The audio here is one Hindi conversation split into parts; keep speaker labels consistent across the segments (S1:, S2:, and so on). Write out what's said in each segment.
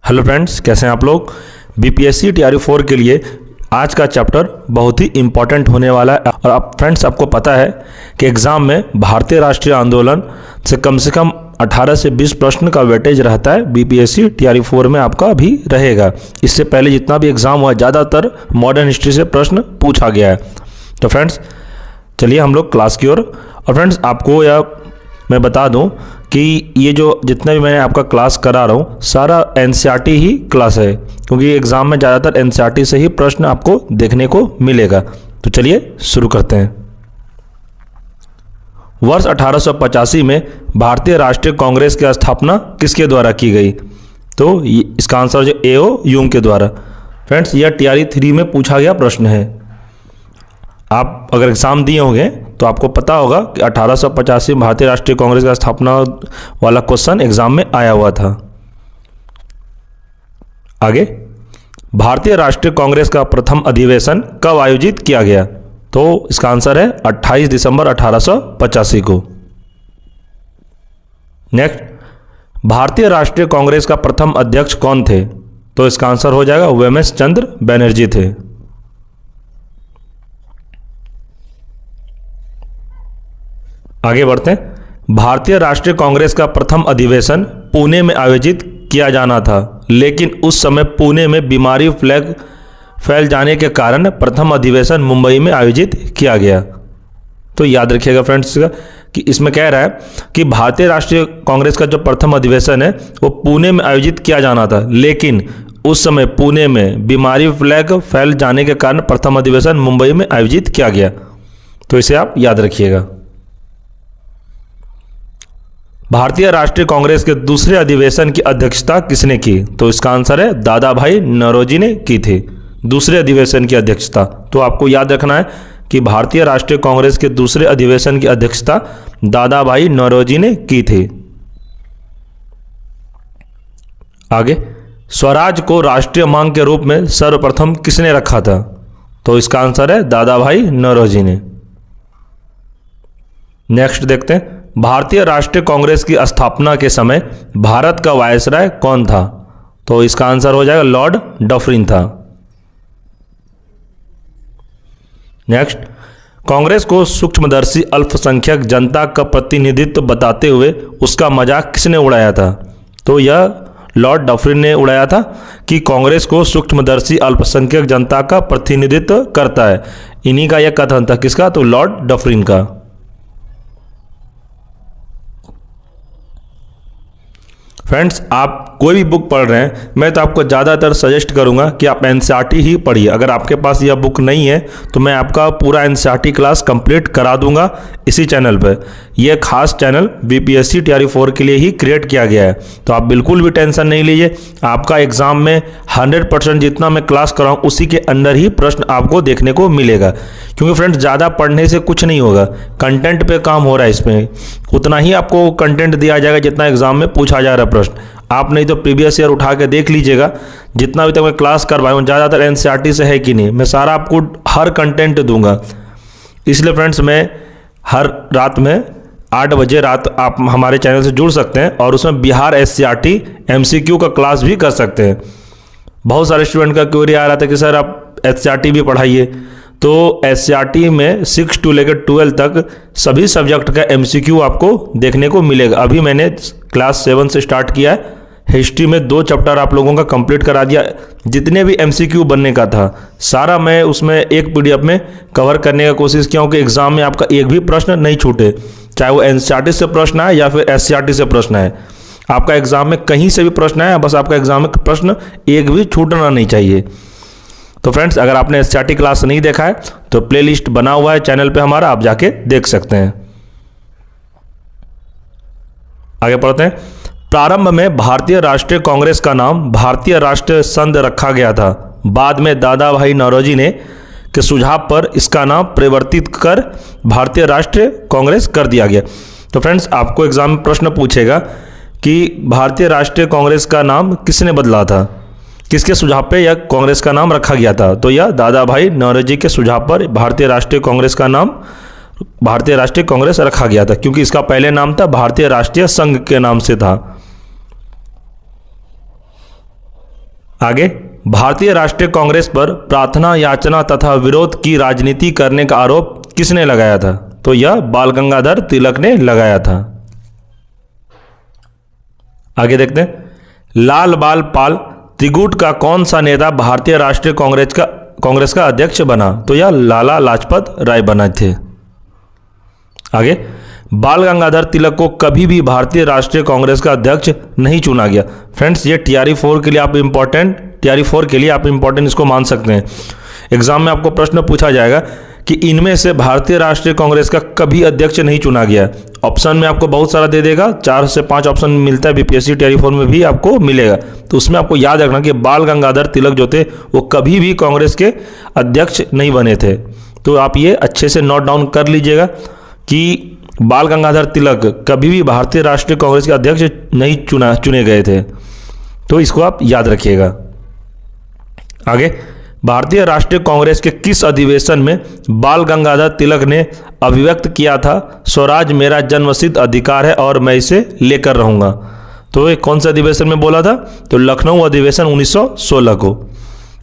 S1: हेलो फ्रेंड्स, कैसे हैं आप लोग। बीपीएससी टीआरई 4 के लिए आज का चैप्टर बहुत ही इम्पॉर्टेंट होने वाला है। और आप फ्रेंड्स, आपको पता है कि एग्ज़ाम में भारतीय राष्ट्रीय आंदोलन से कम 18 से 20 प्रश्न का वेटेज रहता है। बीपीएससी टीआरई 4 में आपका भी रहेगा। इससे पहले जितना भी एग्ज़ाम हुआ ज़्यादातर मॉडर्न हिस्ट्री से प्रश्न पूछा गया है। तो फ्रेंड्स चलिए हम लोग क्लास की ओर। और फ्रेंड्स आपको यह मैं बता दूं कि ये जो जितना भी मैं आपका क्लास करा रहा हूँ सारा एनसीईआरटी ही क्लास है, क्योंकि एग्ज़ाम में ज़्यादातर एनसीईआरटी से ही प्रश्न आपको देखने को मिलेगा। तो चलिए शुरू करते हैं। वर्ष 1885 में भारतीय राष्ट्रीय कांग्रेस की स्थापना किसके द्वारा की गई? तो इसका आंसर जो ए.ओ. ह्यूम के द्वारा। फ्रेंड्स यह टीआरई 3 में पूछा गया प्रश्न है। आप अगर एग्ज़ाम दिए होंगे तो आपको पता होगा कि 1885 में भारतीय राष्ट्रीय कांग्रेस का स्थापना वाला क्वेश्चन एग्जाम में आया हुआ था। आगे, भारतीय राष्ट्रीय कांग्रेस का प्रथम अधिवेशन कब आयोजित किया गया? तो इसका आंसर है 28 दिसंबर 1885 को। नेक्स्ट, भारतीय राष्ट्रीय कांग्रेस का प्रथम अध्यक्ष कौन थे? तो इसका आंसर हो जाएगा वेमेश चंद्र बनर्जी थे। आगे बढ़ते हैं। भारतीय राष्ट्रीय कांग्रेस का प्रथम अधिवेशन पुणे में आयोजित किया जाना था, लेकिन उस समय पुणे में बीमारी फैल जाने के कारण प्रथम अधिवेशन मुंबई में आयोजित किया गया। तो याद रखिएगा फ्रेंड्स कि इसमें कह रहा है कि भारतीय राष्ट्रीय कांग्रेस का जो प्रथम अधिवेशन है वो पुणे में आयोजित किया जाना था, लेकिन उस समय पुणे में बीमारी फैल जाने के कारण प्रथम अधिवेशन मुंबई में आयोजित किया गया। तो इसे आप याद रखिएगा। भारतीय राष्ट्रीय कांग्रेस के दूसरे अधिवेशन की अध्यक्षता किसने की? तो इसका आंसर है दादा भाई नौरोजी ने की थी दूसरे अधिवेशन की अध्यक्षता। तो आपको याद रखना है कि भारतीय राष्ट्रीय कांग्रेस के दूसरे अधिवेशन की अध्यक्षता दादा भाई नौरोजी ने की थी। आगे, स्वराज को राष्ट्रीय मांग के रूप में सर्वप्रथम किसने रखा था? तो इसका आंसर है दादा भाई नौरोजी ने। नेक्स्ट देखते हैं, भारतीय राष्ट्रीय कांग्रेस की स्थापना के समय भारत का वायसराय कौन था? तो इसका आंसर हो जाएगा लॉर्ड डफरिन था। नेक्स्ट, कांग्रेस को सूक्ष्मदर्शी अल्पसंख्यक जनता का प्रतिनिधित्व बताते हुए उसका मजाक किसने उड़ाया था? तो यह लॉर्ड डफरिन ने उड़ाया था कि कांग्रेस को सूक्ष्मदर्शी अल्पसंख्यक जनता का प्रतिनिधित्व करता है। इन्हीं का यह कथन था। किसका? तो लॉर्ड डफरिन का। फ्रेंड्स आप कोई भी बुक पढ़ रहे हैं, मैं तो आपको ज़्यादातर सजेस्ट करूंगा कि आप एनसीईआरटी ही पढ़िए। अगर आपके पास यह बुक नहीं है तो मैं आपका पूरा एनसीईआरटी क्लास कंप्लीट करा दूंगा इसी चैनल पर। यह खास चैनल बीपीएससी टीआरई 4 के लिए ही क्रिएट किया गया है। तो आप बिल्कुल भी टेंशन नहीं लीजिए। आपका एग्जाम में 100% जितना मैं क्लास कराऊँ उसी के अंदर ही प्रश्न आपको देखने को मिलेगा। क्योंकि फ्रेंड्स ज़्यादा पढ़ने से कुछ नहीं होगा, कंटेंट पे काम हो रहा है। इसमें उतना ही आपको कंटेंट दिया जाएगा जितना एग्जाम में पूछा जा रहा है प्रश्न। आप नहीं तो प्रीवियस ईयर उठा के देख लीजिएगा, जितना भी तक मैं क्लास करवाया हूँ ज़्यादातर एनसीईआरटी से है कि नहीं। मैं सारा आपको हर कंटेंट दूंगा। इसलिए फ्रेंड्स मैं हर रात में 8 बजे रात आप हमारे चैनल से जुड़ सकते हैं और उसमें बिहार एससीईआरटी एमसीक्यू का क्लास भी कर सकते हैं। बहुत सारे स्टूडेंट का क्वेरी आ रहा था कि सर आप एससीईआरटी भी पढ़ाइए। तो एससीईआरटी में 6 to लेकर 12 तक सभी सब्जेक्ट का एमसीक्यू आपको देखने को मिलेगा। अभी मैंने क्लास 7 से स्टार्ट किया है। हिस्ट्री में 2 चैप्टर आप लोगों का कंप्लीट करा दिया। जितने भी एमसीक्यू बनने का था सारा मैं उसमें एक पीडीएफ में कवर करने का कोशिश किया हूँ कि एग्जाम में आपका एक भी प्रश्न नहीं छूटे, चाहे वो एनसीईआरटी से प्रश्न आए या फिर एससीईआरटी से प्रश्न आए। आपका एग्जाम में कहीं से भी प्रश्न आए, बस आपका एग्जाम में प्रश्न एक भी छूटना नहीं चाहिए। तो फ्रेंड्स अगर आपने एससीईआरटी क्लास नहीं देखा है तो प्लेलिस्ट बना हुआ है चैनल पे हमारा, आप जाके देख सकते हैं। आगे पढ़ते हैं। प्रारंभ में भारतीय राष्ट्रीय कांग्रेस का नाम भारतीय राष्ट्रीय संघ रखा गया था। बाद में दादा भाई नौरोजी ने के सुझाव पर इसका नाम परिवर्तित कर भारतीय राष्ट्रीय कांग्रेस कर दिया गया। तो फ्रेंड्स आपको एग्जाम में प्रश्न पूछेगा कि भारतीय राष्ट्रीय कांग्रेस का नाम किसने बदला था, किसके सुझाव पे यह कांग्रेस का नाम रखा गया था? तो यह दादा भाई नौरोजी के सुझाव पर भारतीय राष्ट्रीय कांग्रेस का नाम भारतीय राष्ट्रीय कांग्रेस रखा गया था, क्योंकि इसका पहले नाम था भारतीय राष्ट्रीय संघ के नाम से था। आगे, भारतीय राष्ट्रीय कांग्रेस पर प्रार्थना याचना तथा विरोध की राजनीति करने का आरोप किसने लगाया था? तो यह बाल गंगाधर तिलक ने लगाया था। आगे देखते हैं, लाल बाल पाल त्रिगुट का कौन सा नेता भारतीय राष्ट्रीय कांग्रेस का अध्यक्ष बना? तो यह लाला लाजपत राय बने थे। आगे, बाल गंगाधर तिलक को कभी भी भारतीय राष्ट्रीय कांग्रेस का अध्यक्ष नहीं चुना गया। फ्रेंड्स, ये TRE 4 के लिए आप इम्पोर्टेंट इसको मान सकते हैं। एग्जाम में आपको प्रश्न पूछा जाएगा कि इनमें से भारतीय राष्ट्रीय कांग्रेस का कभी अध्यक्ष नहीं चुना गया। ऑप्शन में आपको बहुत सारा दे देगा, 4 से 5 ऑप्शन मिलता है, BPSC TRE 4 में भी आपको मिलेगा। तो उसमें आपको याद रखना कि बाल गंगाधर तिलक जो थे वो कभी भी कांग्रेस के अध्यक्ष नहीं बने थे। तो आप ये अच्छे से नोट डाउन कर लीजिएगा कि बाल गंगाधर तिलक कभी भी भारतीय राष्ट्रीय कांग्रेस के अध्यक्ष नहीं चुने गए थे। तो इसको आप याद रखिएगा। आगे, भारतीय राष्ट्रीय कांग्रेस के किस अधिवेशन में बाल गंगाधर तिलक ने अभिव्यक्त किया था स्वराज मेरा जन्मसिद्ध अधिकार है और मैं इसे लेकर रहूंगा? तो ये कौन से अधिवेशन में बोला था? तो लखनऊ अधिवेशन 1916 को।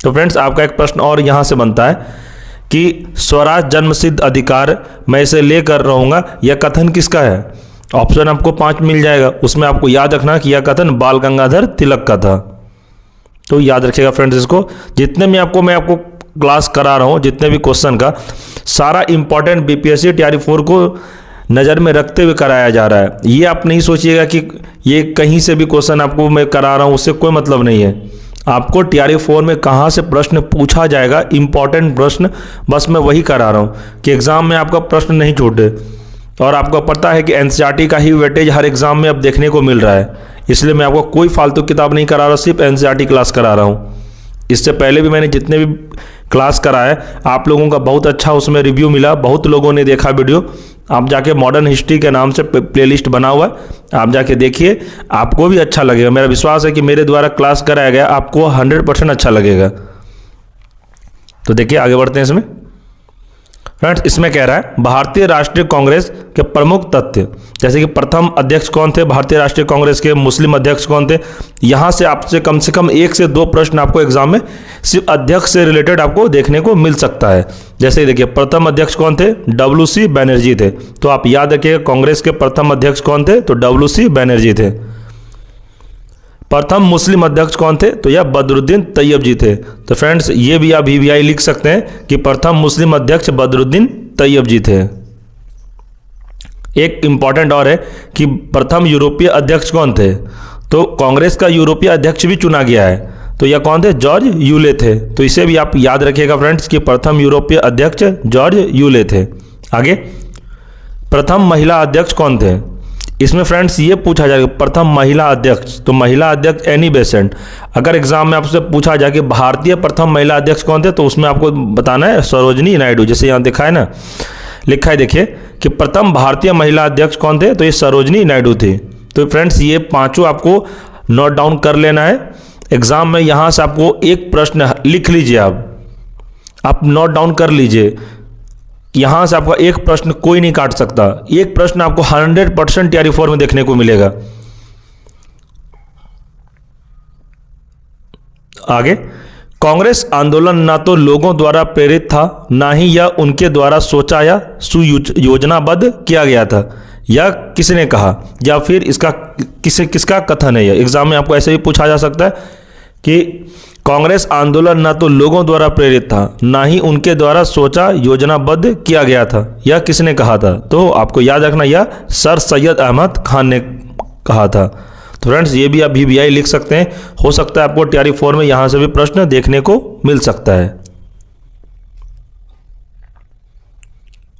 S1: तो फ्रेंड्स, आपका एक प्रश्न और यहाँ से बनता है कि स्वराज जन्मसिद्ध अधिकार मैं इसे लेकर रहूंगा, यह कथन किसका है? ऑप्शन आपको 5 मिल जाएगा, उसमें आपको याद रखना कि यह कथन बाल गंगाधर तिलक का था। तो याद रखिएगा फ्रेंड्स, इसको जितने भी मैं आपको क्लास करा रहा हूँ, जितने भी क्वेश्चन का सारा इंपॉर्टेंट BPSC TRE 4 को नज़र में रखते हुए कराया जा रहा है। ये आप नहीं सोचिएगा कि ये कहीं से भी क्वेश्चन आपको मैं करा रहा हूँ, उससे कोई मतलब नहीं है। आपको TRE 4 में कहाँ से प्रश्न पूछा जाएगा, इंपॉर्टेंट प्रश्न, बस मैं वही करा रहा हूँ कि एग्ज़ाम में आपका प्रश्न नहीं छूटे। और आपको पता है कि NCERT का ही वेटेज हर एग्ज़ाम में अब देखने को मिल रहा है, इसलिए मैं आपको कोई फालतू किताब नहीं करा रहा, सिर्फ NCERT क्लास करा रहा हूँ। इससे पहले भी मैंने जितने भी क्लास कराए आप लोगों का बहुत अच्छा उसमें रिव्यू मिला, बहुत लोगों ने देखा वीडियो। आप जाके मॉडर्न हिस्ट्री के नाम से प्लेलिस्ट बना हुआ है, आप जाके देखिए, आपको भी अच्छा लगेगा। मेरा विश्वास है कि मेरे द्वारा क्लास कराया गया आपको 100% अच्छा लगेगा। तो देखिए आगे बढ़ते हैं इसमें। फ्रेंड्स, इसमें कह रहा है भारतीय राष्ट्रीय कांग्रेस के प्रमुख तथ्य, जैसे कि प्रथम अध्यक्ष कौन थे भारतीय राष्ट्रीय कांग्रेस के, मुस्लिम अध्यक्ष कौन थे। यहाँ से आपसे कम 1 से 2 प्रश्न आपको एग्जाम में सिर्फ अध्यक्ष से रिलेटेड आपको देखने को मिल सकता है। जैसे देखिए, प्रथम अध्यक्ष कौन थे? WC बनर्जी थे। तो आप याद रखिएगा कांग्रेस के प्रथम अध्यक्ष कौन थे? तो WC बनर्जी थे। प्रथम मुस्लिम अध्यक्ष कौन थे? तो यह बदरुद्दीन तैयब जी थे। तो फ्रेंड्स, ये भी आप VVI लिख सकते हैं कि प्रथम मुस्लिम अध्यक्ष बदरुद्दीन तैयब जी थे। एक इंपॉर्टेंट और है कि प्रथम यूरोपीय अध्यक्ष कौन थे? तो कांग्रेस का यूरोपीय अध्यक्ष भी चुना गया है, तो यह कौन थे? जॉर्ज यूले थे। तो इसे भी आप याद रखिएगा फ्रेंड्स कि प्रथम यूरोपीय अध्यक्ष जॉर्ज यूले थे। आगे, प्रथम महिला अध्यक्ष कौन थे? इसमें फ्रेंड्स ये पूछा जाएगा प्रथम महिला अध्यक्ष, तो महिला अध्यक्ष एनी बेसेंट। अगर एग्जाम में आपसे पूछा जाए कि भारतीय प्रथम महिला अध्यक्ष कौन थे, तो उसमें आपको बताना है सरोजनी नायडू। जैसे यहाँ दिखा है ना, लिखा है देखिए कि प्रथम भारतीय महिला अध्यक्ष कौन थे, तो ये सरोजनी नायडू थी। तो फ्रेंड्स, ये पांचों आपको नोट डाउन कर लेना है। एग्जाम में यहाँ से आपको एक प्रश्न लिख लीजिए, आप नोट डाउन कर लीजिए। यहाँ से आपका एक प्रश्न कोई नहीं काट सकता, एक प्रश्न आपको 100% TRE 4 में देखने को मिलेगा। आगे, कांग्रेस आंदोलन ना तो लोगों द्वारा प्रेरित था, ना ही यह उनके द्वारा सोचा या सुयोजनाबद्ध किया गया था। यह किसने कहा, या फिर इसका किसका कथन है? यह एग्जाम में आपको ऐसे भी पूछा जा सकता है कि कांग्रेस आंदोलन ना तो लोगों द्वारा प्रेरित था, ना ही उनके द्वारा सोचा योजनाबद्ध किया गया था। यह किसने कहा था? तो आपको याद रखना, यह सर सैयद अहमद खान ने कहा था। तो फ्रेंड्स, ये भी आप VVI लिख सकते हैं, हो सकता है आपको TRE 4 में यहां से भी प्रश्न देखने को मिल सकता है।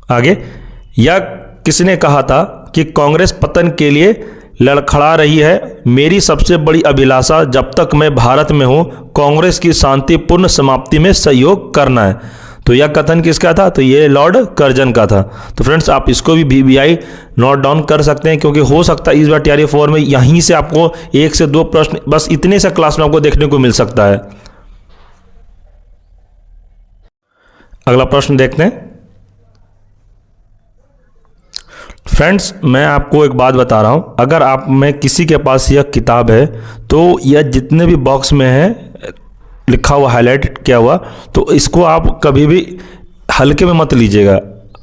S1: आगे, यह किसने कहा था कि कांग्रेस पतन के लिए लड़खड़ा रही है, मेरी सबसे बड़ी अभिलाषा जब तक मैं भारत में हूं कांग्रेस की शांतिपूर्ण समाप्ति में सहयोग करना है। तो यह कथन किसका था? तो ये लॉर्ड कर्जन का था। तो फ्रेंड्स, आप इसको भी VVI नोट डाउन कर सकते हैं, क्योंकि हो सकता है इस बार TRE 4 में यहीं से आपको 1 से 2 प्रश्न, बस इतने से क्लास में आपको देखने को मिल सकता है। अगला प्रश्न देखते हैं। फ्रेंड्स, मैं आपको एक बात बता रहा हूं, अगर आप में किसी के पास यह किताब है तो यह जितने भी बॉक्स में है लिखा हुआ, हाईलाइट किया हुआ, तो इसको आप कभी भी हल्के में मत लीजिएगा।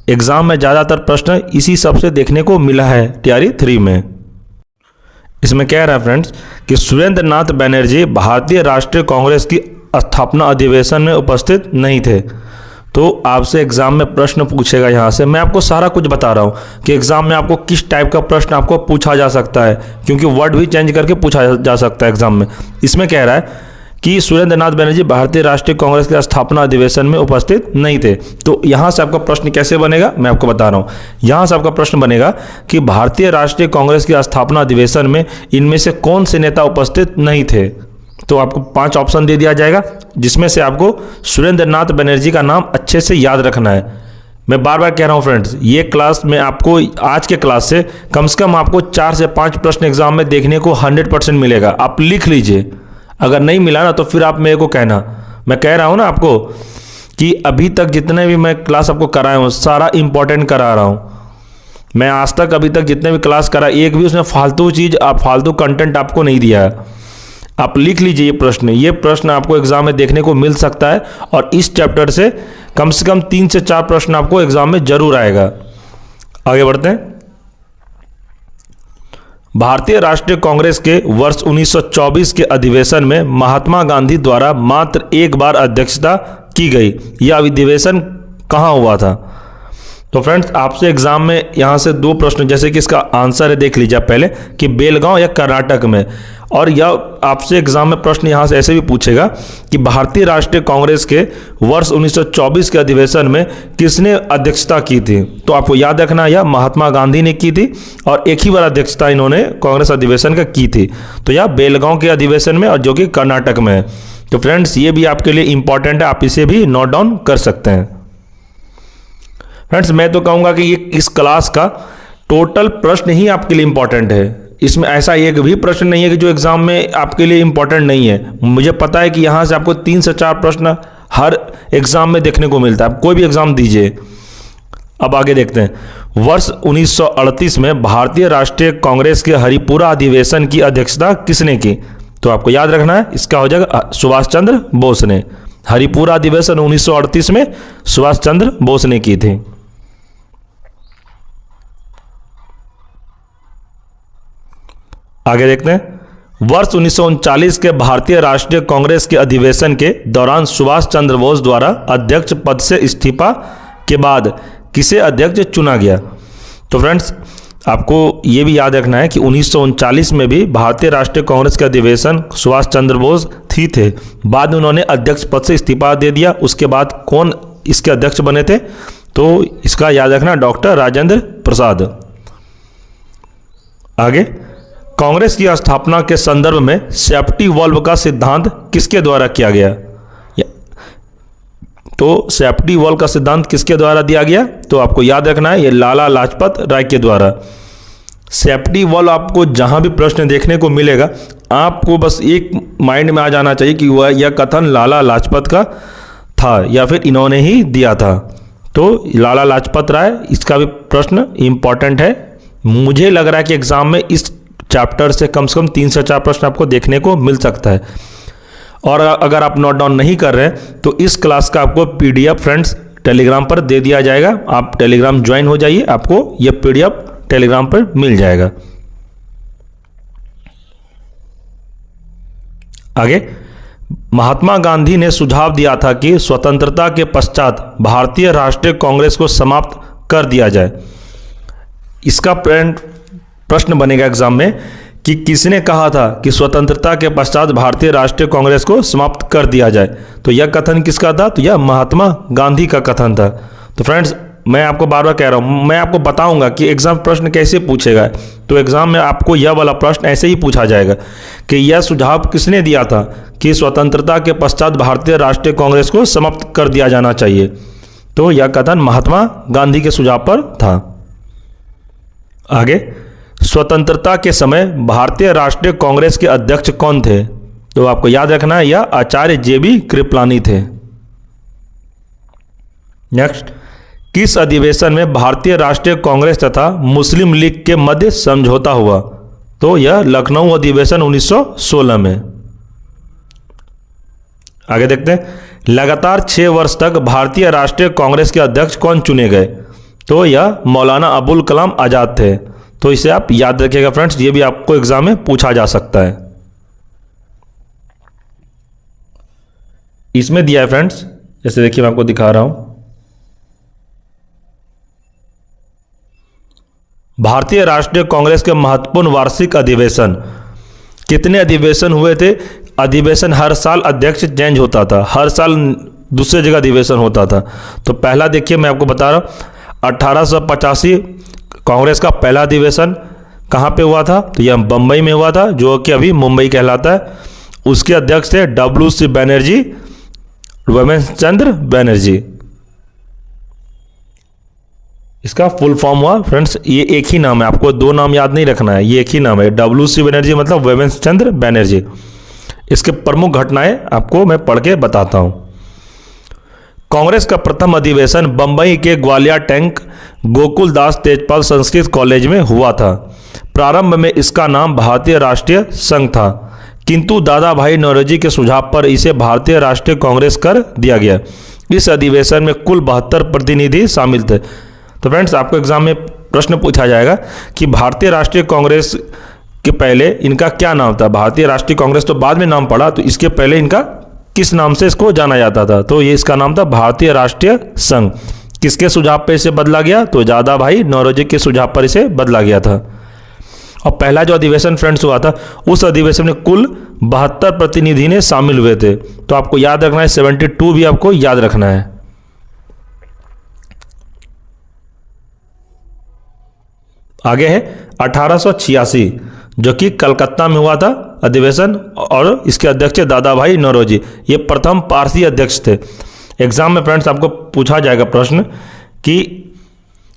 S1: एग्ज़ाम में ज़्यादातर प्रश्न इसी सब से देखने को मिला है तैयारी 3 में। इसमें कह रहा है फ्रेंड्स कि सुरेंद्र नाथ बनर्जी भारतीय राष्ट्रीय कांग्रेस की स्थापना अधिवेशन में उपस्थित नहीं थे। तो आपसे एग्जाम में प्रश्न पूछेगा यहाँ से। मैं आपको सारा कुछ बता रहा हूँ कि एग्जाम में आपको किस टाइप का प्रश्न आपको पूछा जा सकता है, क्योंकि वर्ड भी चेंज करके पूछा जा सकता है एग्जाम में। इसमें कह रहा है कि सुरेंद्र नाथ बनर्जी भारतीय राष्ट्रीय कांग्रेस के स्थापना अधिवेशन में उपस्थित नहीं थे। तो यहाँ से आपका प्रश्न कैसे बनेगा, मैं आपको बता रहा हूँ। यहाँ से आपका प्रश्न बनेगा कि भारतीय राष्ट्रीय कांग्रेस के स्थापना अधिवेशन में इनमें से कौन से नेता उपस्थित नहीं थे। तो आपको 5 ऑप्शन दे दिया जाएगा, जिसमें से आपको सुरेंद्र नाथ बनर्जी का नाम अच्छे से याद रखना है। मैं बार बार कह रहा हूँ फ्रेंड्स, ये क्लास में आपको आज के क्लास से कम आपको 4 से 5 प्रश्न एग्जाम में देखने को 100% मिलेगा। आप लिख लीजिए, अगर नहीं मिला ना तो फिर आप मेरे को कहना। मैं कह रहा हूँ ना आपको कि अभी तक जितने भी मैं क्लास आपको कराया हूँ सारा इंपॉर्टेंट करा रहा हूँ। मैं आज तक अभी तक जितने भी क्लास करा, एक भी उसमें फालतू कंटेंट आपको नहीं दिया है। आप लिख लीजिए ये प्रश्न आपको एग्जाम में देखने को मिल सकता है, और इस चैप्टर से कम 3 से 4 प्रश्न आपको एग्जाम में जरूर आएगा। आगे बढ़ते हैं। भारतीय राष्ट्रीय कांग्रेस के वर्ष 1924 के अधिवेशन में महात्मा गांधी द्वारा मात्र एक बार अध्यक्षता की गई। यह अधिवेशन कहाँ हुआ था? तो फ्रेंड्स आपसे एग्जाम में यहाँ से 2 प्रश्न, जैसे कि इसका आंसर है देख लीजिए पहले कि बेलगांव या कर्नाटक में, और यह आपसे एग्जाम में प्रश्न यहाँ से ऐसे भी पूछेगा कि भारतीय राष्ट्रीय कांग्रेस के वर्ष 1924 के अधिवेशन में किसने अध्यक्षता की थी। तो आपको याद रखना यह महात्मा गांधी ने की थी, और एक ही बार अध्यक्षता इन्होंने कांग्रेस अधिवेशन का की थी। तो यह बेलगांव के अधिवेशन में, और जो कि कर्नाटक में है। तो फ्रेंड्स ये भी आपके लिए इंपॉर्टेंट है, आप इसे भी नोट डाउन कर सकते हैं। फ्रेंड्स मैं तो कहूँगा कि ये इस क्लास का टोटल प्रश्न ही आपके लिए इंपॉर्टेंट है। इसमें ऐसा एक भी प्रश्न नहीं है कि जो एग्जाम में आपके लिए इंपॉर्टेंट नहीं है। मुझे पता है कि यहाँ से आपको 3 से 4 प्रश्न हर एग्जाम में देखने को मिलता है, आप कोई भी एग्जाम दीजिए। अब आगे देखते हैं। वर्ष 1938 में भारतीय राष्ट्रीय कांग्रेस के हरिपुरा अधिवेशन की अध्यक्षता किसने की? तो आपको याद रखना है, इसका हो जाएगा सुभाष चंद्र बोस ने। हरिपुरा अधिवेशन 1938 में सुभाष चंद्र बोस ने की थी। आगे देखते हैं। वर्ष 1939 के भारतीय राष्ट्रीय कांग्रेस के अधिवेशन के दौरान सुभाष चंद्र बोस द्वारा अध्यक्ष पद से इस्तीफा के बाद किसे अध्यक्ष चुना गया? तो फ्रेंड्स आपको ये भी याद रखना है कि 1939 में भी भारतीय राष्ट्रीय कांग्रेस के अधिवेशन सुभाष चंद्र बोस ही थे। बाद में उन्होंने अध्यक्ष पद से इस्तीफा दे दिया। उसके बाद कौन इसके अध्यक्ष बने थे? तो इसका याद रखना डॉक्टर राजेंद्र प्रसाद। आगे, कांग्रेस की स्थापना के संदर्भ में सेफ्टी वॉल्व का सिद्धांत किसके द्वारा किया गया? तो सेफ्टी वॉल्व का सिद्धांत किसके द्वारा दिया गया? तो आपको याद रखना है ये लाला लाजपत राय के द्वारा। सेफ्टी वॉल्व आपको जहां भी प्रश्न देखने को मिलेगा, आपको बस एक माइंड में आ जाना चाहिए कि वह यह कथन लाला लाजपत का था या फिर इन्होंने ही दिया था। तो लाला लाजपत राय, इसका भी प्रश्न इंपॉर्टेंट है। मुझे लग रहा है कि एग्जाम में इस चैप्टर से कम 3 से 4 प्रश्न आपको देखने को मिल सकता है। और अगर आप नोट डाउन नहीं कर रहे हैं तो इस क्लास का आपको PDF फ्रेंड्स टेलीग्राम पर दे दिया जाएगा। आप टेलीग्राम ज्वाइन हो जाइए, आपको यह PDF टेलीग्राम पर मिल जाएगा। आगे, महात्मा गांधी ने सुझाव दिया था कि स्वतंत्रता के पश्चात भारतीय राष्ट्रीय कांग्रेस को समाप्त कर दिया जाए। इसका प्रश्न बनेगा एग्जाम में कि किसने कहा था कि स्वतंत्रता के पश्चात भारतीय राष्ट्रीय कांग्रेस को समाप्त कर दिया जाए? तो यह कथन किसका था? तो यह महात्मा गांधी का कथन था। तो फ्रेंड्स मैं आपको बार बार कह रहा हूं, मैं आपको बताऊंगा कि एग्जाम प्रश्न कैसे पूछेगा। तो एग्जाम में आपको यह वाला प्रश्न ऐसे ही पूछा जाएगा कि यह सुझाव किसने दिया था कि स्वतंत्रता के पश्चात भारतीय राष्ट्रीय कांग्रेस को समाप्त कर दिया जाना चाहिए? तो यह कथन महात्मा गांधी के सुझाव पर था। आगे, स्वतंत्रता के समय भारतीय राष्ट्रीय कांग्रेस के अध्यक्ष कौन थे? तो आपको याद रखना है यह आचार्य JB कृपलानी थे। नेक्स्ट, किस अधिवेशन में भारतीय राष्ट्रीय कांग्रेस तथा मुस्लिम लीग के मध्य समझौता हुआ? तो यह लखनऊ अधिवेशन 1916 में। आगे देखते हैं, लगातार 6 वर्ष तक भारतीय राष्ट्रीय कांग्रेस के अध्यक्ष कौन चुने गए? तो यह मौलाना अबुल कलाम आज़ाद थे। तो इसे आप याद रखिएगा फ्रेंड्स, ये भी आपको एग्जाम में पूछा जा सकता है। इसमें दिया है फ्रेंड्स, जैसे देखिए मैं आपको दिखा रहा हूं, भारतीय राष्ट्रीय कांग्रेस के महत्वपूर्ण वार्षिक अधिवेशन। कितने अधिवेशन हुए थे? अधिवेशन हर साल अध्यक्ष चेंज होता था, हर साल दूसरे जगह अधिवेशन होता था। तो पहला देखिए मैं आपको बता रहा हूँ, 1885 कांग्रेस का पहला अधिवेशन कहाँ पे हुआ था? तो यह बम्बई में हुआ था, जो कि अभी मुंबई कहलाता है। उसके अध्यक्ष थे WC बनर्जी, रमेश चंद्र बनर्जी। इसका फुल फॉर्म हुआ फ्रेंड्स, ये एक ही नाम है, आपको दो नाम याद नहीं रखना है, ये एक ही नाम है। WC बनर्जी मतलब रमेश चंद्र बनर्जी। इसके प्रमुख घटनाएं आपको मैं पढ़ के बताता हूं। कांग्रेस का प्रथम अधिवेशन बंबई के ग्वालियर टैंक गोकुल दास तेजपाल संस्कृत कॉलेज में हुआ था। प्रारंभ में इसका नाम भारतीय राष्ट्रीय संघ था, किंतु दादा भाई नौरोजी के सुझाव पर इसे भारतीय राष्ट्रीय कांग्रेस कर दिया गया। इस अधिवेशन में कुल 72 प्रतिनिधि शामिल थे। तो फ्रेंड्स आपको एग्जाम में प्रश्न पूछा जाएगा कि भारतीय राष्ट्रीय कांग्रेस के पहले इनका क्या नाम था? भारतीय राष्ट्रीय कांग्रेस तो बाद में नाम पड़ा, तो इसके पहले इनका किस नाम से इसको जाना जाता था? तो ये इसका नाम था भारतीय राष्ट्रीय संघ। किसके सुझाव पर इसे बदला गया? तो दादा भाई नौरोजी के सुझाव पर इसे बदला गया था। और पहला जो अधिवेशन फ्रेंड्स हुआ था, उस अधिवेशन में कुल 72 प्रतिनिधि ने शामिल हुए थे। तो आपको याद रखना है, 72 भी आपको याद रखना है। आगे है 1886, जो कि कलकत्ता में हुआ था अधिवेशन, और इसके अध्यक्ष दादा भाई नौरोजी। ये प्रथम पारसी अध्यक्ष थे। एग्जाम में फ्रेंड्स आपको पूछा जाएगा प्रश्न कि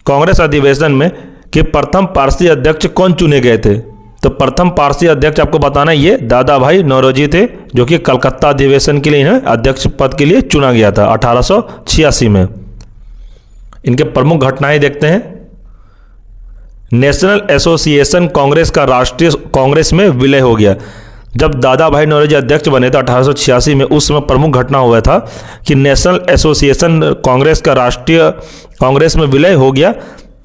S1: कांग्रेस अधिवेशन में कि प्रथम पारसी अध्यक्ष कौन चुने गए थे? तो प्रथम पारसी अध्यक्ष आपको बताना है, ये दादा भाई नौरोजी थे, जो कि कलकत्ता अधिवेशन के लिए इन्हें अध्यक्ष पद के लिए चुना गया था 1886 में। इनके प्रमुख घटनाएं देखते हैं। नेशनल एसोसिएशन कांग्रेस का राष्ट्रीय कांग्रेस में विलय हो गया। जब दादा भाई नौरोजी अध्यक्ष बने थे 1886 में, उस समय प्रमुख घटना हुआ था कि नेशनल एसोसिएशन कांग्रेस का राष्ट्रीय कांग्रेस में विलय हो गया।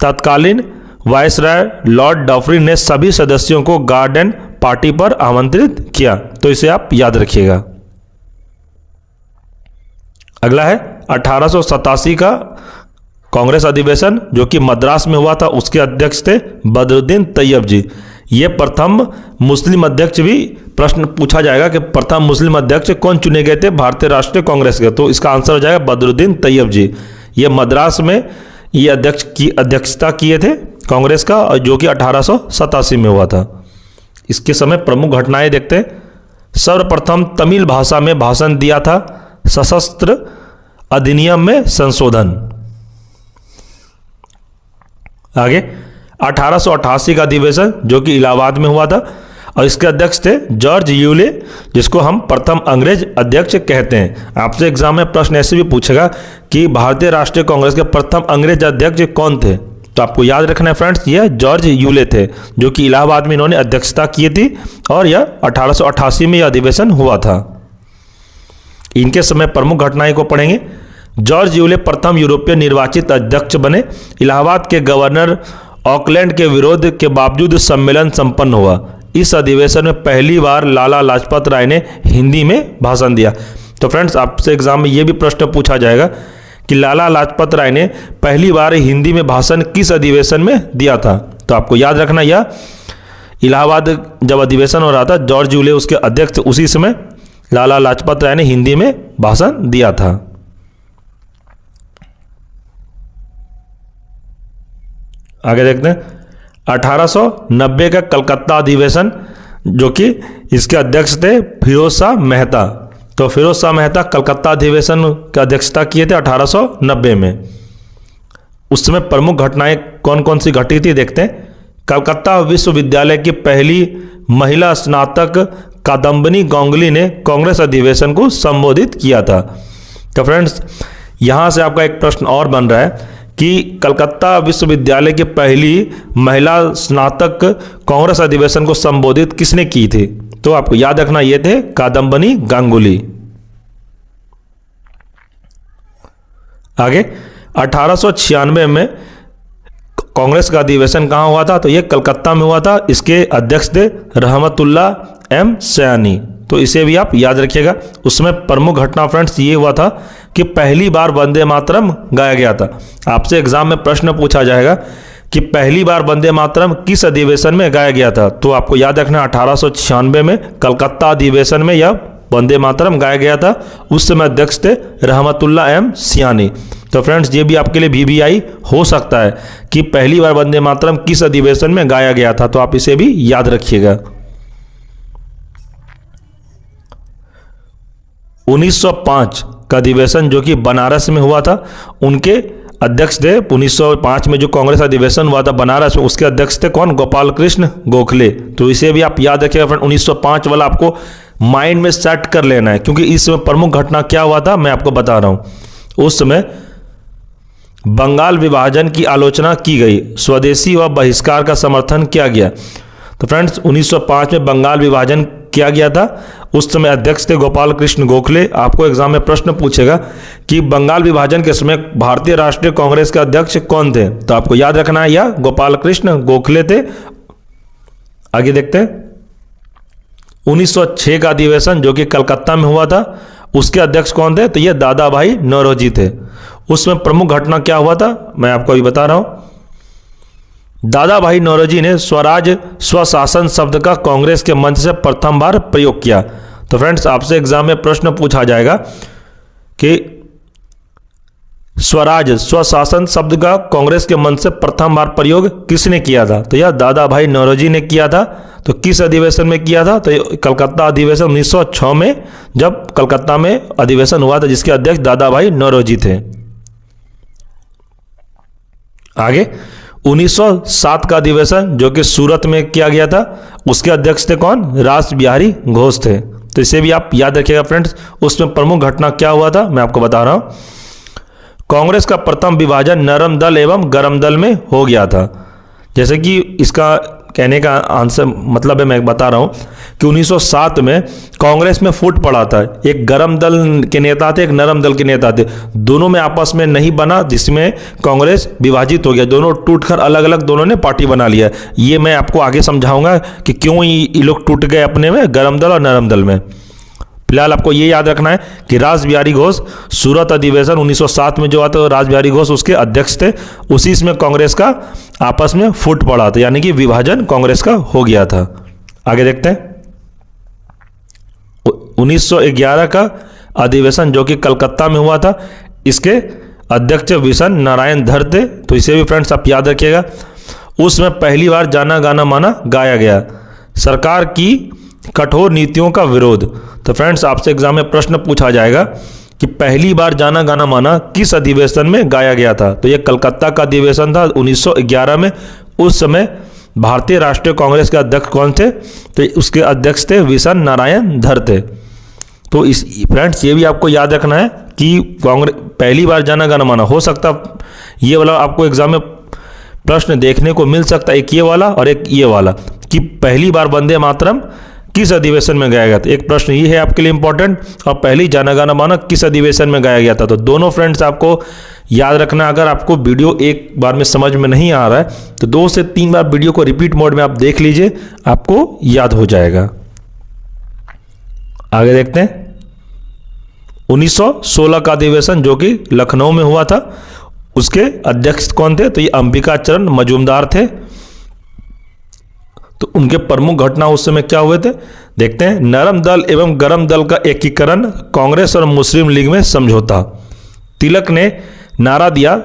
S1: तत्कालीन वायसराय लॉर्ड डफरी ने सभी सदस्यों को गार्डन पार्टी पर आमंत्रित किया। तो इसे आप याद रखिएगा। अगला है 1887 का कांग्रेस अधिवेशन, जो कि मद्रास में हुआ था। उसके अध्यक्ष थे बदरुद्दीन तैयब जी। ये प्रथम मुस्लिम अध्यक्ष भी प्रश्न पूछा जाएगा कि प्रथम मुस्लिम अध्यक्ष कौन चुने गए थे भारतीय राष्ट्रीय कांग्रेस के? तो इसका आंसर हो जाएगा बदरुद्दीन तैयब जी। ये मद्रास में ये अध्यक्ष की अध्यक्षता किए थे कांग्रेस का, और जो कि 1887 में हुआ था। इसके समय प्रमुख घटनाएं देखते हैं। सर्वप्रथम तमिल भाषा में भाषण दिया था। सशस्त्र अधिनियम में संशोधन। आगे 1888 का अधिवेशन, जो कि इलाहाबाद में हुआ था, और इसके अध्यक्ष थे जॉर्ज यूले, जिसको हम प्रथम अंग्रेज अध्यक्ष कहते हैं। आपसे एग्जाम में प्रश्न ऐसे भी पूछेगा कि भारतीय राष्ट्रीय कांग्रेस के प्रथम अंग्रेज अध्यक्ष कौन थे? तो आपको याद रखना है फ्रेंड्स, ये जॉर्ज यूले थे, जो कि इलाहाबाद में इन्होंने अध्यक्षता की थी, और यह 1888 में यह अधिवेशन हुआ था। इनके समय प्रमुख घटनाएं को पढ़ेंगे। जॉर्ज यूले प्रथम यूरोपीय निर्वाचित अध्यक्ष बने। इलाहाबाद के गवर्नर ऑकलैंड के विरोध के बावजूद सम्मेलन संपन्न हुआ। इस अधिवेशन में पहली बार लाला लाजपत राय ने हिंदी में भाषण दिया। तो फ्रेंड्स आपसे एग्जाम में यह भी प्रश्न पूछा जाएगा कि लाला लाजपत राय ने पहली बार हिंदी में भाषण किस अधिवेशन में दिया था? तो आपको याद रखना, यह इलाहाबाद जब अधिवेशन हो रहा था, जॉर्ज यूले उसके अध्यक्ष, उसी समय लाला लाजपत राय ने हिंदी में भाषण दिया था। आगे देखते हैं 1890 का कलकत्ता अधिवेशन, जो कि इसके अध्यक्ष थे फिरोज शाह मेहता। तो फिरोज शाह मेहता कलकत्ता अधिवेशन की अध्यक्षता किए थे 1890 में। उस समय प्रमुख घटनाएं कौन कौन सी घटी थी देखते हैं। कलकत्ता विश्वविद्यालय की पहली महिला स्नातक कादम्बिनी गांगुली ने कांग्रेस अधिवेशन को संबोधित किया था। तो फ्रेंड्स यहाँ से आपका एक प्रश्न और बन रहा है कि कलकत्ता विश्वविद्यालय की पहली महिला स्नातक कांग्रेस अधिवेशन को संबोधित किसने की थी? तो आपको याद रखना, ये थे कादम्बिनी गांगुली। आगे 1896 में कांग्रेस का अधिवेशन कहाँ हुआ था? तो ये कलकत्ता में हुआ था। इसके अध्यक्ष थे रहमतुल्लाह एम सयानी। तो इसे भी आप याद रखिएगा। उसमें प्रमुख घटना फ्रेंड्स ये हुआ था कि पहली बार वंदे मातरम गाया गया था। आपसे एग्जाम में प्रश्न पूछा जाएगा कि पहली बार वंदे मातरम किस अधिवेशन में गाया गया था? तो आपको याद रखना 1896 में कलकत्ता अधिवेशन में यह वंदे मातरम गाया गया था। उस समय अध्यक्ष थे रहमतुल्लाह एम सयानी। तो फ्रेंड्स ये भी आपके लिए VVI हो सकता है कि पहली बार वंदे मातरम किस अधिवेशन में गाया गया था। तो आप इसे भी याद रखिएगा। 1905 का अधिवेशन जो कि बनारस में हुआ था, उनके अध्यक्ष थे 1905 में जो कांग्रेस अधिवेशन हुआ था बनारस में, उसके अध्यक्ष थे कौन? गोपाल कृष्ण गोखले। तो इसे भी आप याद रखिएगा फ्रेंड। 1905 वाला आपको माइंड में सेट कर लेना है, क्योंकि इसमें प्रमुख घटना क्या हुआ था मैं आपको बता रहा हूं। उस समय बंगाल विभाजन की आलोचना की गई, स्वदेशी व बहिष्कार का समर्थन किया गया। तो फ्रेंड्स 1905 में बंगाल विभाजन किया गया था। उस समय अध्यक्ष थे गोपाल कृष्ण गोखले। आपको एग्जाम में प्रश्न पूछेगा कि बंगाल विभाजन के समय भारतीय राष्ट्रीय कांग्रेस के अध्यक्ष कौन थे? तो आपको याद रखना है, या गोपाल कृष्ण गोखले थे। आगे देखते हैं 1906 का अधिवेशन जो कि कलकत्ता में हुआ था, उसके अध्यक्ष कौन थे? तो ये दादा भाई नौरोजी थे। उसमें प्रमुख घटना क्या हुआ था मैं आपको अभी बता रहा हूं। दादा भाई नौरोजी ने स्वराज स्वशासन शब्द का कांग्रेस के मंच से प्रथम बार प्रयोग किया। तो फ्रेंड्स आपसे एग्जाम में प्रश्न पूछा जाएगा कि स्वराज स्वशासन शब्द का कांग्रेस के मंच से प्रथम बार प्रयोग किसने किया था? तो यह दादा भाई नौरोजी ने किया था। तो किस अधिवेशन में किया था? तो कलकत्ता अधिवेशन 1906 में, जब कलकत्ता में अधिवेशन हुआ था, जिसके अध्यक्ष दादा भाई नौरोजी थे। आगे 1907 का अधिवेशन जो कि सूरत में किया गया था, उसके अध्यक्ष थे कौन? रास बिहारी घोष थे। तो इसे भी आप याद रखिएगा फ्रेंड्स। उसमें प्रमुख घटना क्या हुआ था मैं आपको बता रहा हूं। कांग्रेस का प्रथम विभाजन नरम दल एवं गरम दल में हो गया था। जैसे कि इसका कहने का आंसर मतलब है, मैं बता रहा हूं कि 1907 में कांग्रेस में फूट पड़ा था। एक गरम दल के नेता थे, एक नरम दल के नेता थे। दोनों में आपस में नहीं बना, जिसमें कांग्रेस विभाजित हो गया। दोनों टूटकर अलग अलग दोनों ने पार्टी बना लिया। ये मैं आपको आगे समझाऊंगा कि क्यों ये लोग टूट गए अपने में, गरम दल और नरम दल में। फिलहाल आपको ये याद रखना है कि रास बिहारी घोष सूरत अधिवेशन 1907 में जो हुआ था, रास बिहारी घोष उसके अध्यक्ष थे। उसी में कांग्रेस का आपस में फूट पड़ा था, यानी कि विभाजन कांग्रेस का हो गया था। आगे देखते हैं 1911 का अधिवेशन जो कि कलकत्ता में हुआ था, इसके अध्यक्ष विशन नारायण धर थे। तो इसे भी फ्रेंड्स आप याद रखिएगा। उसमें पहली बार जाना गाना माना गाया गया, सरकार की कठोर नीतियों का विरोध। तो फ्रेंड्स आपसे एग्जाम में प्रश्न पूछा जाएगा कि पहली बार जाना गाना माना किस अधिवेशन में गाया गया था? तो यह कलकत्ता का अधिवेशन था 1911 में। उस समय भारतीय राष्ट्रीय कांग्रेस के अध्यक्ष कौन थे? तो उसके अध्यक्ष थे विशन नारायण धर थे। तो इस फ्रेंड्स ये भी आपको याद रखना है कि कांग्रेस पहली बार जाना गाना माना हो सकता, ये वाला आपको एग्जाम में प्रश्न देखने को मिल सकता है, एक ये वाला और एक ये वाला, कि पहली बार वंदे मातरम किस अधिवेशन में गाया गया था। एक प्रश्न ये है आपके लिए इंपॉर्टेंट, और पहली जाना गाना माना किस अधिवेशन में गाया गया था। तो दोनों फ्रेंड्स आपको याद रखना। अगर आपको वीडियो एक बार में समझ में नहीं आ रहा है तो 2 से 3 बार वीडियो को रिपीट मोड में आप देख लीजिए, आपको याद हो जाएगा। आगे देखते हैं 1916 का अधिवेशन जो कि लखनऊ में हुआ था, उसके अध्यक्ष कौन थे? तो ये अंबिका चरण मजूमदार थे। तो उनके प्रमुख घटना उस समय क्या हुए थे देखते हैं। नरम दल एवं गरम दल का एकीकरण, कांग्रेस और मुस्लिम लीग में समझौता। तिलक ने नारा दिया,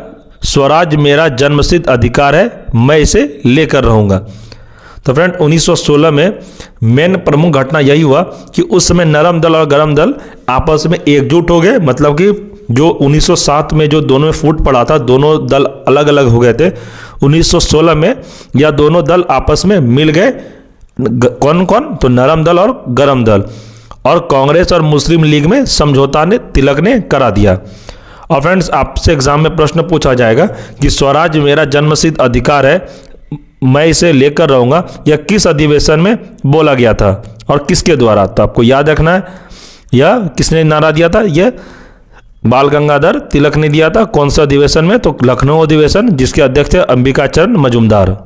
S1: स्वराज मेरा जन्मसिद्ध अधिकार है, मैं इसे लेकर रहूंगा। तो फ्रेंड 1916 में मेन प्रमुख घटना यही हुआ कि उस समय नरम दल और गरम दल आपस में एकजुट हो गए। मतलब कि जो 1907 में जो दोनों में फूट पड़ा था, दोनों दल अलग अलग हो गए थे। 1916 में यह दोनों दल आपस में मिल गए। कौन कौन? तो नरम दल और गरम दल। और कांग्रेस और मुस्लिम लीग में समझौता ने तिलक ने करा दिया। और फ्रेंड्स आपसे एग्जाम में प्रश्न पूछा जाएगा कि स्वराज मेरा जन्मसिद्ध अधिकार है, मैं इसे लेकर रहूंगा, यह किस अधिवेशन में बोला गया था और किसके द्वारा? तो आपको याद रखना है, यह किसने नारा दिया था? यह बाल गंगाधर तिलक ने दिया था। कौन सा अधिवेशन में? तो लखनऊ अधिवेशन, जिसके अध्यक्ष थे अंबिका चरण मजूमदार।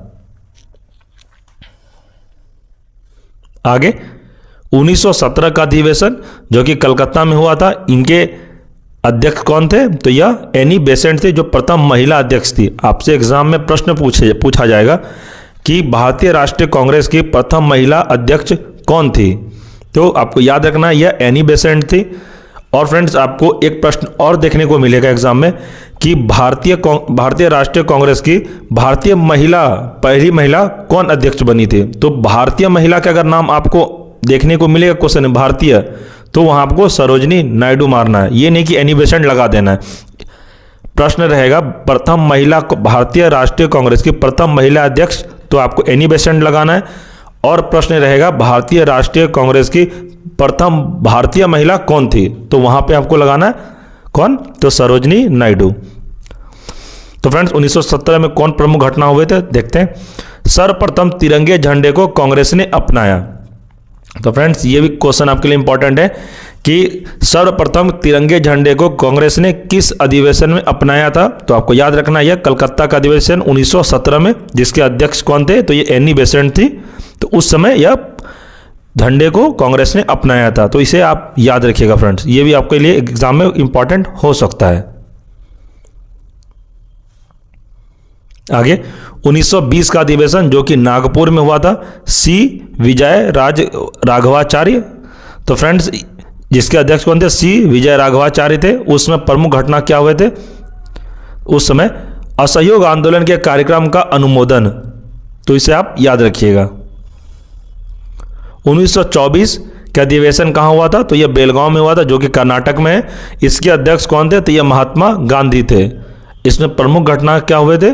S1: आगे 1917 का अधिवेशन जो कि कलकत्ता में हुआ था, इनके अध्यक्ष कौन थे? तो यह एनी बेसेंट थे, जो प्रथम महिला अध्यक्ष थी। आपसे एग्जाम में प्रश्न पूछा जाएगा कि भारतीय राष्ट्रीय कांग्रेस की प्रथम महिला अध्यक्ष कौन थी? तो आपको याद रखना यह एनी बेसेंट थी। और फ्रेंड्स, आपको एक प्रश्न और देखने को मिलेगा एग्जाम में कि भारतीय राष्ट्रीय कांग्रेस की भारतीय महिला पहली महिला कौन अध्यक्ष बनी थी? तो भारतीय महिला का अगर नाम आपको देखने को मिलेगा क्वेश्चन में भारतीय, तो वहां आपको सरोजनी नायडू मारना है, ये नहीं कि एनी बेसेंट लगा देना है। प्रश्न रहेगा प्रथम महिला, भारतीय राष्ट्रीय कांग्रेस की प्रथम महिला अध्यक्ष, तो आपको एनी बेसेंट लगाना है। और प्रश्न रहेगा भारतीय राष्ट्रीय कांग्रेस की प्रथम भारतीय महिला कौन थी? तो वहां पे आपको लगाना है कौन? तो सरोजनी नायडू। तो फ्रेंड्स, 1917 में कौन प्रमुख घटना हुए थे देखते हैं। सर्वप्रथम तिरंगे झंडे को कांग्रेस ने अपनाया। तो फ्रेंड्स, ये भी क्वेश्चन आपके लिए इंपॉर्टेंट है कि सर्वप्रथम तिरंगे झंडे को कांग्रेस ने किस अधिवेशन में अपनाया था? तो आपको याद रखना यह कलकत्ता का अधिवेशन 1917 में, जिसके अध्यक्ष कौन थे? तो ये एनी बेसेंट थी। तो उस समय यह झंडे को कांग्रेस ने अपनाया था। तो इसे आप याद रखिएगा फ्रेंड्स, ये भी आपके लिए एग्जाम में इंपॉर्टेंट हो सकता है। आगे 1920 का अधिवेशन जो कि नागपुर में हुआ था, सी विजय राघवाचार्य। तो फ्रेंड्स, जिसके अध्यक्ष कौन थे? सी विजय राघवाचार्य थे। उसमें प्रमुख घटना क्या हुए थे? उस समय असहयोग आंदोलन के कार्यक्रम का अनुमोदन। तो इसे आप याद रखिएगा। 1924 का अधिवेशन कहाँ हुआ था? तो यह बेलगांव में हुआ था, जो कि कर्नाटक में है। इसके अध्यक्ष कौन थे? तो यह महात्मा गांधी थे। इसमें प्रमुख घटना क्या हुए थे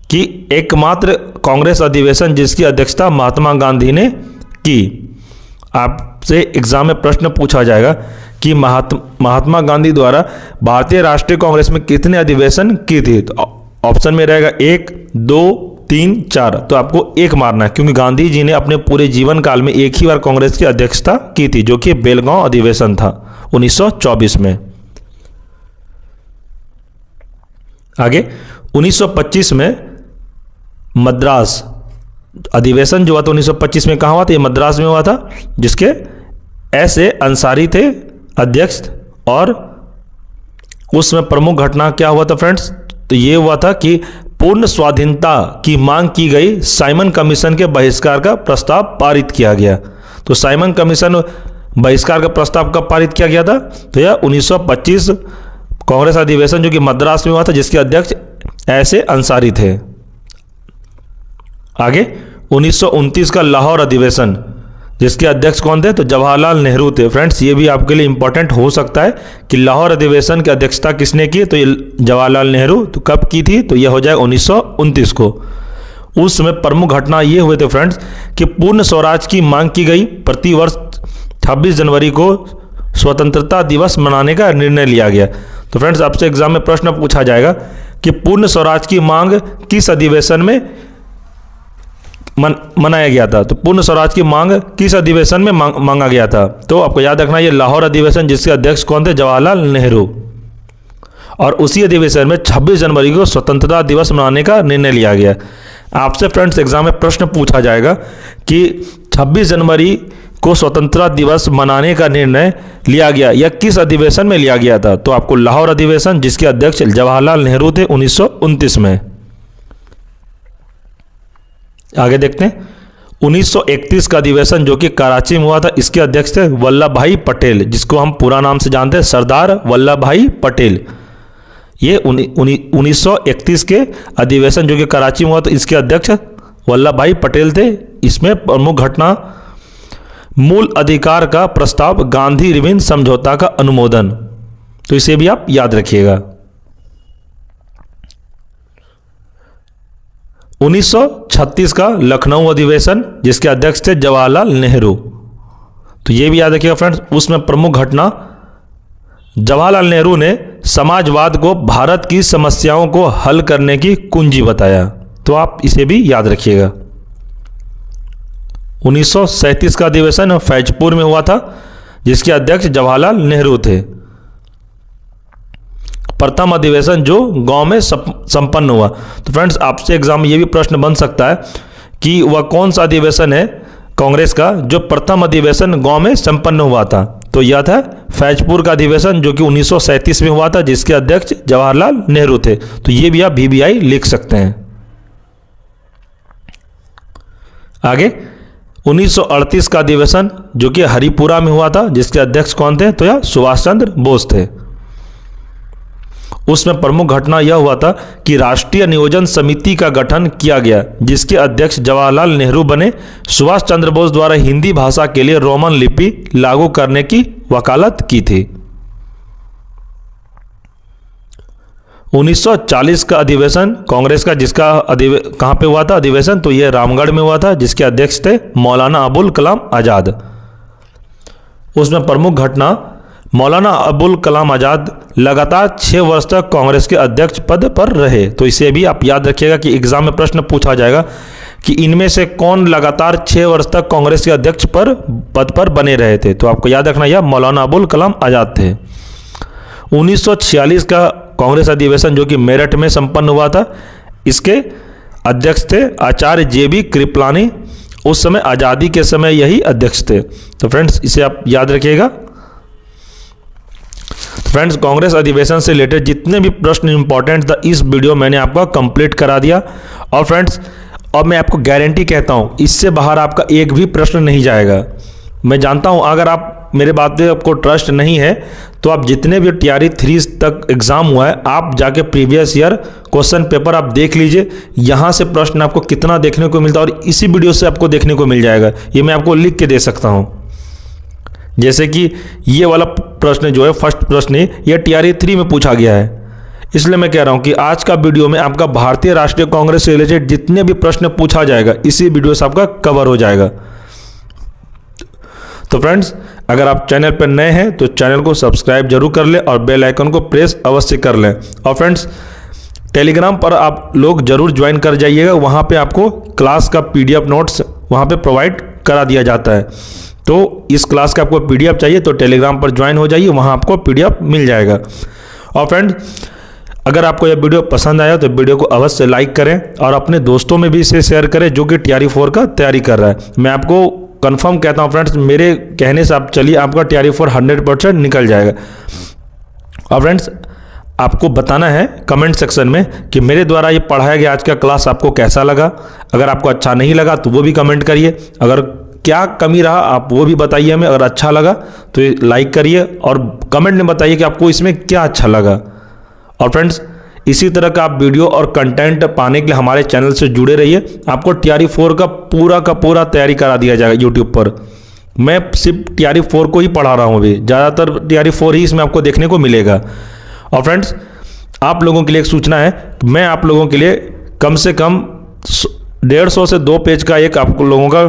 S1: कि एकमात्र कांग्रेस अधिवेशन जिसकी अध्यक्षता महात्मा गांधी ने की। आपसे एग्जाम में प्रश्न पूछा जाएगा कि महात्मा गांधी द्वारा भारतीय राष्ट्रीय कांग्रेस में कितने अधिवेशन की थी? तो ऑप्शन में रहेगा 1, 2, 3, 4। तो आपको एक मारना है, क्योंकि गांधी जी ने अपने पूरे जीवन काल में एक ही बार कांग्रेस की अध्यक्षता की थी, जो कि बेलगांव अधिवेशन था 1924 में। आगे 1925 में मद्रास अधिवेशन जो हुआ था 1925 में कहाँ हुआ था? ये मद्रास में हुआ था, जिसके ऐसे अंसारी थे अध्यक्ष। और उसमें प्रमुख घटना क्या हुआ था फ्रेंड्स? तो ये हुआ था कि पूर्ण स्वाधीनता की मांग की गई, साइमन कमीशन के बहिष्कार का प्रस्ताव पारित किया गया। तो साइमन कमीशन बहिष्कार का प्रस्ताव कब पारित किया गया था? तो यह 1925 कांग्रेस अधिवेशन जो कि मद्रास में हुआ था, जिसके अध्यक्ष ऐसे अंसारी थे। आगे 1929 का लाहौर अधिवेशन, जिसके अध्यक्ष कौन थे? तो जवाहरलाल नेहरू थे। फ्रेंड्स, ये भी आपके लिए इंपॉर्टेंट हो सकता है कि लाहौर अधिवेशन की अध्यक्षता किसने की? तो ये जवाहरलाल नेहरू। तो कब की थी? तो यह हो जाएगा 1929 को। उस समय प्रमुख घटना ये हुए थे फ्रेंड्स कि पूर्ण स्वराज की मांग की गई। प्रतिवर्ष 26 जनवरी को स्वतंत्रता दिवस मनाने का निर्णय लिया गया। तो फ्रेंड्स, आपसे एग्जाम में प्रश्न पूछा जाएगा कि पूर्ण स्वराज की मांग किस अधिवेशन में मनाया गया था? तो पूर्ण स्वराज की मांग किस अधिवेशन में मांगा गया था? तो आपको याद रखना ये लाहौर अधिवेशन, जिसके अध्यक्ष कौन थे? जवाहरलाल नेहरू। और उसी अधिवेशन में 26 जनवरी को स्वतंत्रता दिवस मनाने का निर्णय लिया गया। आपसे फ्रेंड्स एग्जाम में प्रश्न पूछा जाएगा कि 26 जनवरी को स्वतंत्रता दिवस मनाने का निर्णय लिया गया, यह किस अधिवेशन में लिया गया था? तो आपको लाहौर अधिवेशन, जिसके अध्यक्ष जवाहरलाल नेहरू थे 1929 में। आगे देखते हैं 1931 का अधिवेशन जो कि कराची में हुआ था, इसके अध्यक्ष थे वल्लभ भाई पटेल, जिसको हम पूरा नाम से जानते हैं सरदार वल्लभ भाई पटेल। ये 1931 के अधिवेशन जो कि कराची में हुआ था, इसके अध्यक्ष वल्लभ भाई पटेल थे। इसमें प्रमुख घटना मूल अधिकार का प्रस्ताव, गांधी रिविन समझौता का अनुमोदन। तो इसे भी आप याद रखिएगा। 1936 का लखनऊ अधिवेशन, जिसके अध्यक्ष थे जवाहरलाल नेहरू। तो ये भी याद रखिएगा फ्रेंड्स। उसमें प्रमुख घटना जवाहरलाल नेहरू ने समाजवाद को भारत की समस्याओं को हल करने की कुंजी बताया। तो आप इसे भी याद रखिएगा। 1937 का अधिवेशन फैजपुर में हुआ था, जिसके अध्यक्ष जवाहरलाल नेहरू थे। प्रथम अधिवेशन जो गांव में संपन्न हुआ। तो फ्रेंड्स आपसे एग्जाम में ये भी प्रश्न बन सकता है कि वह कौन सा अधिवेशन है कांग्रेस का जो प्रथम अधिवेशन गांव में संपन्न हुआ था। तो यह था फैजपुर का अधिवेशन जो कि 1937 में हुआ था, जिसके अध्यक्ष जवाहरलाल नेहरू थे। तो ये भी आप VBI लिख सकते हैं। आगे 1938 का अधिवेशन जो कि हरिपुरा में हुआ था, जिसके अध्यक्ष कौन थे? तो यह सुभाष चंद्र बोस थे। उसमें प्रमुख घटना यह हुआ था कि राष्ट्रीय नियोजन समिति का गठन किया गया, जिसके अध्यक्ष जवाहरलाल नेहरू बने। सुभाष चंद्र बोस द्वारा हिंदी भाषा के लिए रोमन लिपि लागू करने की वकालत की थी। 1940 का अधिवेशन कांग्रेस का, जिसका कहाँ पे हुआ था अधिवेशन? तो यह रामगढ़ में हुआ था, जिसके अध्यक्ष थे मौलाना अबुल कलाम आज़ाद। उसमें प्रमुख घटना मौलाना अबुल कलाम आज़ाद लगातार 6 वर्ष तक कांग्रेस के अध्यक्ष पद पर रहे। तो इसे भी आप याद रखिएगा कि एग्जाम में प्रश्न पूछा जाएगा कि इनमें से कौन लगातार 6 वर्ष तक कांग्रेस के अध्यक्ष पद पर बने रहे थे। तो आपको याद रखना यह मौलाना अबुल कलाम आज़ाद थे। 1946 का कांग्रेस अधिवेशन जो कि मेरठ में संपन्न हुआ था, इसके अध्यक्ष थे आचार्य JB कृपलानी। उस समय आज़ादी के समय यही अध्यक्ष थे। तो फ्रेंड्स इसे आप याद रखिएगा। फ्रेंड्स कांग्रेस अधिवेशन से रिलेटेड जितने भी प्रश्न इंपॉर्टेंट था इस वीडियो मैंने आपका कंप्लीट करा दिया। और फ्रेंड्स अब मैं आपको गारंटी कहता हूँ इससे बाहर आपका एक भी प्रश्न नहीं जाएगा। मैं जानता हूँ अगर आप मेरे बात पे आपको ट्रस्ट नहीं है तो आप जितने भी TRE 3 तक एग्ज़ाम हुआ है आप जाके प्रीवियस ईयर क्वेश्चन पेपर आप देख लीजिए। यहाँ से प्रश्न आपको कितना देखने को मिलता है और इसी वीडियो से आपको देखने को मिल जाएगा। ये मैं आपको लिख के दे सकता हूँ। जैसे कि ये वाला प्रश्न जो है फर्स्ट प्रश्न ये TRE 3 में पूछा गया है, इसलिए मैं कह रहा हूँ कि आज का वीडियो में आपका भारतीय राष्ट्रीय कांग्रेस से रिलेटेड जितने भी प्रश्न पूछा जाएगा इसी वीडियो से आपका कवर हो जाएगा। तो फ्रेंड्स अगर आप चैनल पर नए हैं तो चैनल को सब्सक्राइब जरूर कर लें और बेल आइकन को प्रेस अवश्य कर लें। और फ्रेंड्स टेलीग्राम पर आप लोग जरूर ज्वाइन कर जाइएगा, वहाँ पे आपको क्लास का PDF नोट्स वहाँ पे प्रोवाइड करा दिया जाता है। तो इस क्लास का आपको PDF चाहिए तो टेलीग्राम पर ज्वाइन हो जाइए, वहाँ आपको PDF मिल जाएगा। और फ्रेंड्स अगर आपको यह वीडियो पसंद आया तो वीडियो को अवश्य लाइक करें और अपने दोस्तों में भी इसे शेयर करें जो कि TRE 4 का तैयारी कर रहा है। मैं आपको कंफर्म कहता हूँ फ्रेंड्स, मेरे कहने से आप चलिए आपका TRE 4 100% निकल जाएगा। और फ्रेंड्स आपको बताना है कमेंट सेक्शन में कि मेरे द्वारा ये पढ़ाया गया आज का क्लास आपको कैसा लगा। अगर आपको अच्छा नहीं लगा तो वो भी कमेंट करिए, अगर क्या कमी रहा आप वो भी बताइए हमें। अगर अच्छा लगा तो ये लाइक करिए और कमेंट में बताइए कि आपको इसमें क्या अच्छा लगा। और फ्रेंड्स इसी तरह का आप वीडियो और कंटेंट पाने के लिए हमारे चैनल से जुड़े रहिए। आपको TRE 4 का पूरा तैयारी करा दिया जाएगा यूट्यूब पर। मैं सिर्फ TRE 4 को ही पढ़ा रहा हूँ अभी, ज़्यादातर TRE 4 ही इसमें आपको देखने को मिलेगा। और फ्रेंड्स आप लोगों के लिए एक सूचना है, मैं आप लोगों के लिए कम से कम 150 से 2 पेज का एक आप लोगों का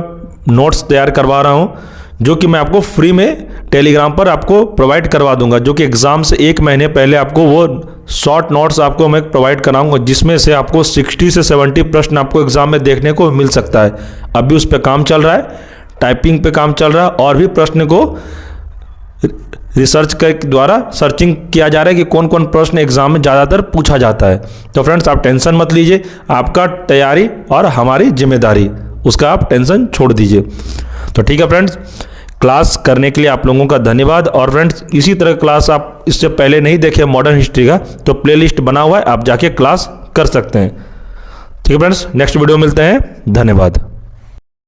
S1: नोट्स तैयार करवा रहा हूँ, जो कि मैं आपको फ्री में टेलीग्राम पर आपको प्रोवाइड करवा दूंगा। जो कि एग्ज़ाम से 1 महीने पहले आपको वो शॉर्ट नोट्स आपको मैं प्रोवाइड कराऊंगा, जिसमें से आपको 60 से 70 प्रश्न आपको एग्ज़ाम में देखने को मिल सकता है। अभी उस पर काम चल रहा है, टाइपिंग पे काम चल रहा है और भी प्रश्न को रिसर्च के द्वारा सर्चिंग किया जा रहा है कि कौन कौन प्रश्न एग्जाम में ज़्यादातर पूछा जाता है। तो फ्रेंड्स आप टेंशन मत लीजिए, आपका तैयारी और हमारी जिम्मेदारी, उसका आप टेंशन छोड़ दीजिए। तो ठीक है फ्रेंड्स, क्लास करने के लिए आप लोगों का धन्यवाद। और फ्रेंड्स इसी तरह क्लास आप इससे पहले नहीं देखे मॉडर्न हिस्ट्री का तो प्लेलिस्ट बना हुआ है, आप जाके क्लास कर सकते हैं। ठीक है फ्रेंड्स, नेक्स्ट वीडियो मिलते हैं, धन्यवाद।